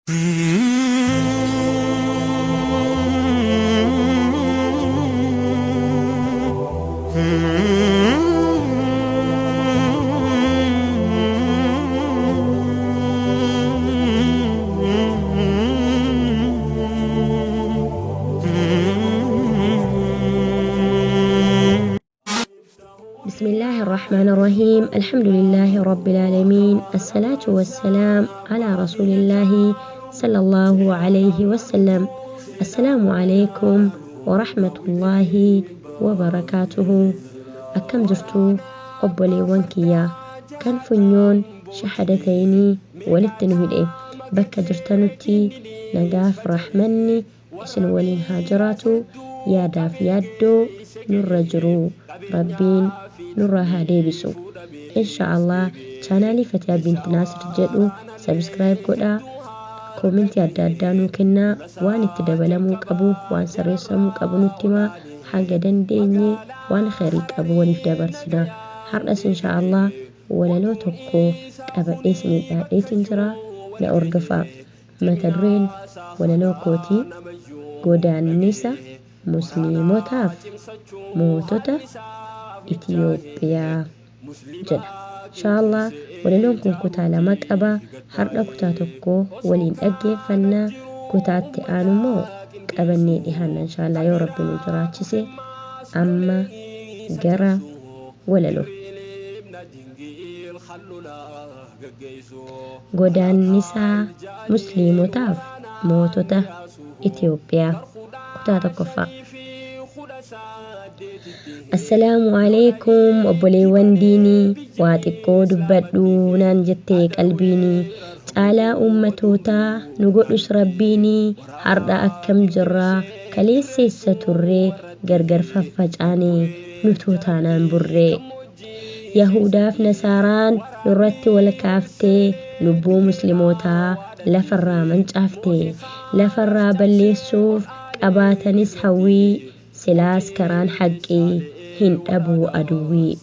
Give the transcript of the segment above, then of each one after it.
بسم الله الرحمن الرحيم. الحمد لله رب العالمين، الصلاة والسلام على رسول الله صلى الله عليه وسلم. السلام عليكم ورحمة الله وبركاته. أكم جرتو قبلي وانكيا كان فنيون شهادتيني وللتنويد بك جرتنتي نقاف رحمني اسن ولين هاجراتو يا داف يادو نرجرو ربين نورها ديبسو إن شاء الله. channel فتيا بنت ناصر جدو سبسكرايب كودا كومنت يادادانو كنا وان اتدبلمو قبو وان سريسمو قبو نتما حاجة دنديني وان خيريك أبو ونفدبرسنا حرس إن شاء الله. ولا لو تبقو قبل اسمي تنجرا لأرقفا ما تدرين ولا لو كوتي قودان النساء مسلموتاف موتوتا إثيوبيا جدا إن شاء الله. وللون كن كتالا مكأبا حرق كتاتكو ولين أجي فلنا كتات آنمو قبلني إهانا إن شاء الله يا رب نجراتشسي أما جرى وللو قدان نساء مسلموتاف موتوتا إثيوبيا كتاتكو فا. السلام عليكم أبولي ونديني واتكو دبادو نانجتي قلبيني تعالى أمتوتا نقولش ربيني حرد أكم جرا كليسي ستوري غرغر ففجاني نتوتا ننبري يهوداف نساران نرتي والكافتي لبو مسلموتا لفرا منجافتي لفرا بليسوف قباتنس حوي سلاس كران حقي هن أبو أدوي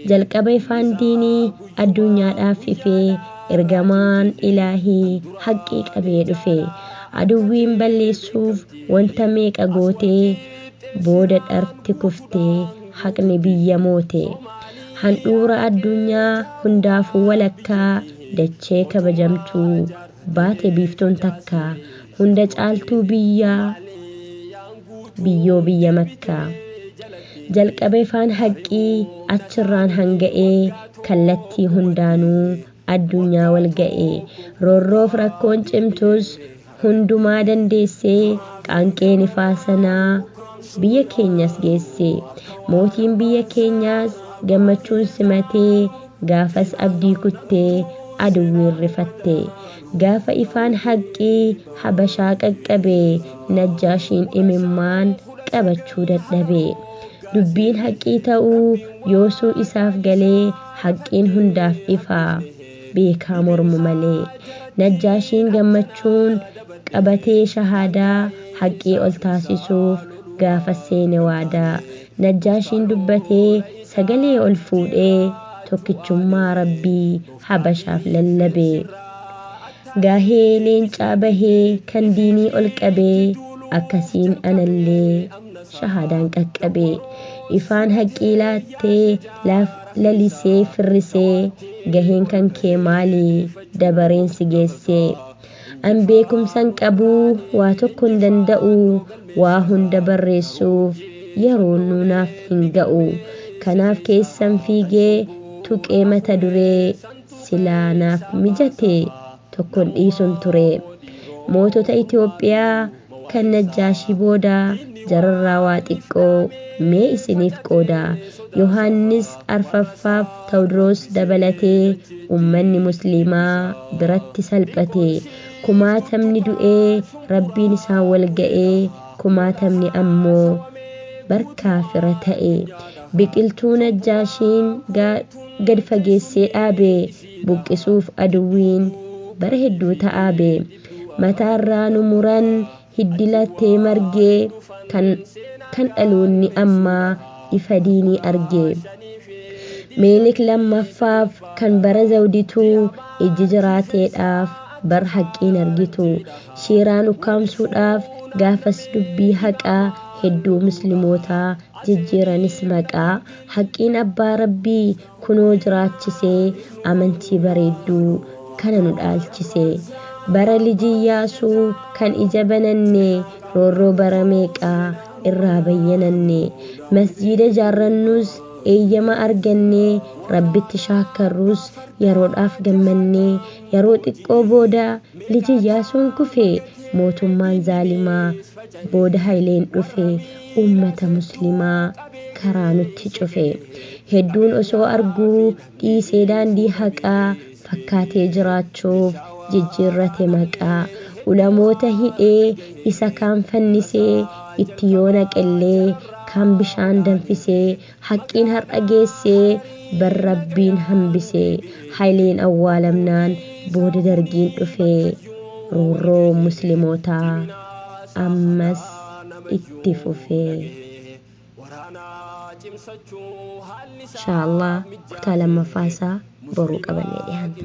جلقبي فانديني الدنيا داففي إرجمان إلهي حقي قبيد في أدوين بليسوف وانتميك أغوتي بودت أرتكفتي حق نبي موتي هندورة الدنيا هنداف ولكا دتشيك بجمتو بات بيفتون تكا هندج آلتو biyyoo biyya makkaa jalqabee faan haqqii achirraan hanga'ee kallattii hundaanuu addunyaa wal ga'ee roorroof rakkoon cimtus hundumaa dandeessee qaanqeen ifaa sanaa biyya keenyas geessee mootiin biyya keenyaas gammachuun simatee gaafas abdii kuttee aduwwiin rifattee gaafa ifaan haqqii habashaa qaqqabee najjaashiin imimmaan qabachuu dadhabee dubbiin haqqii ta'uu yoosuu isaaf galee haqqiin hundaaf ifaa beekaa mormu malee najjaashiin gammachuun qabatee shahaadaa haqqii ol taasisuuf gaafa seene waadaa najjaashiin dubbatee sagalee ol fuudhee tokkichummaa rabbii habashaaf lallabee gaahee leencaa bahee kan diinii ol qabee akkasiin anallee shahaadaan qaqqabee ifaan haqqii laattee lalisee firrisee gaheen kan kee maalii dabareen si geessee an beekumsan qabuu waa tokko hin danda'u waa hunda barreessuuf yeroon nuunaaf hin ga'u kanaaf keessan fiigee tuqee mata duree silaanaaf mijatee tokkon dhiisuun ture mootota Itoophiyaa kan najjaashii booda jararraa waa xiqqoo mee isiniif qooda Yohaannis arfaffaaf Tewodiroos dabalatee ummanni musliimaa biratti salphatee kumaatamni du'ee rabbiin isaan wal ga'ee kumaatamni ammoo barkaafira ta'e biqiltuu najjaashiin gad fageessee dhaabee buqqisuuf aduwwiin bara hedduu ta'aabee mataarraa nu muran hiddilattee margee kan dhaloonni ammaa ifa diinii argee Meelik lammaffaaf kan bara zawdituu ijji jiraateedhaaf bar haqqiin argitu shiiraan ukkaamsuudhaaf gaafas dubbii haqaa hedduu muslimootaa jijjiiranis maqaa haqqiin abbaa rabbii kunoo jiraachisee amantii bareedduu kana nu dhaalchisee bara lijii yaasuu kan ija bananne roorroo bara meeqaa irraa bayyananne masjiida jaarrannus eeyyama arganne rabbitti shaakkarrus yeroodhaaf gammanne yeroo xiqqoo booda lijii yaasuun kufe mootummaan zaalimaa booda haileen dhufe ummata muslimaa karaa nutti cufe hedduun osoo arguu dhiisee daandii haqaa fakkaatee jiraachuuf jijjiirrate maqaa ulamoota hidhee isa kaan fannisee itti yoo naqellee kan bishaan danfisee haqqiin har'a geessee bar rabbiin hambisee haileen awwaalamnaan booda dargiin dhufee roorroo muslimootaa ammas itti fufee inshallah kutaa lammaffaasaa boruu qabannee dhiyaanna.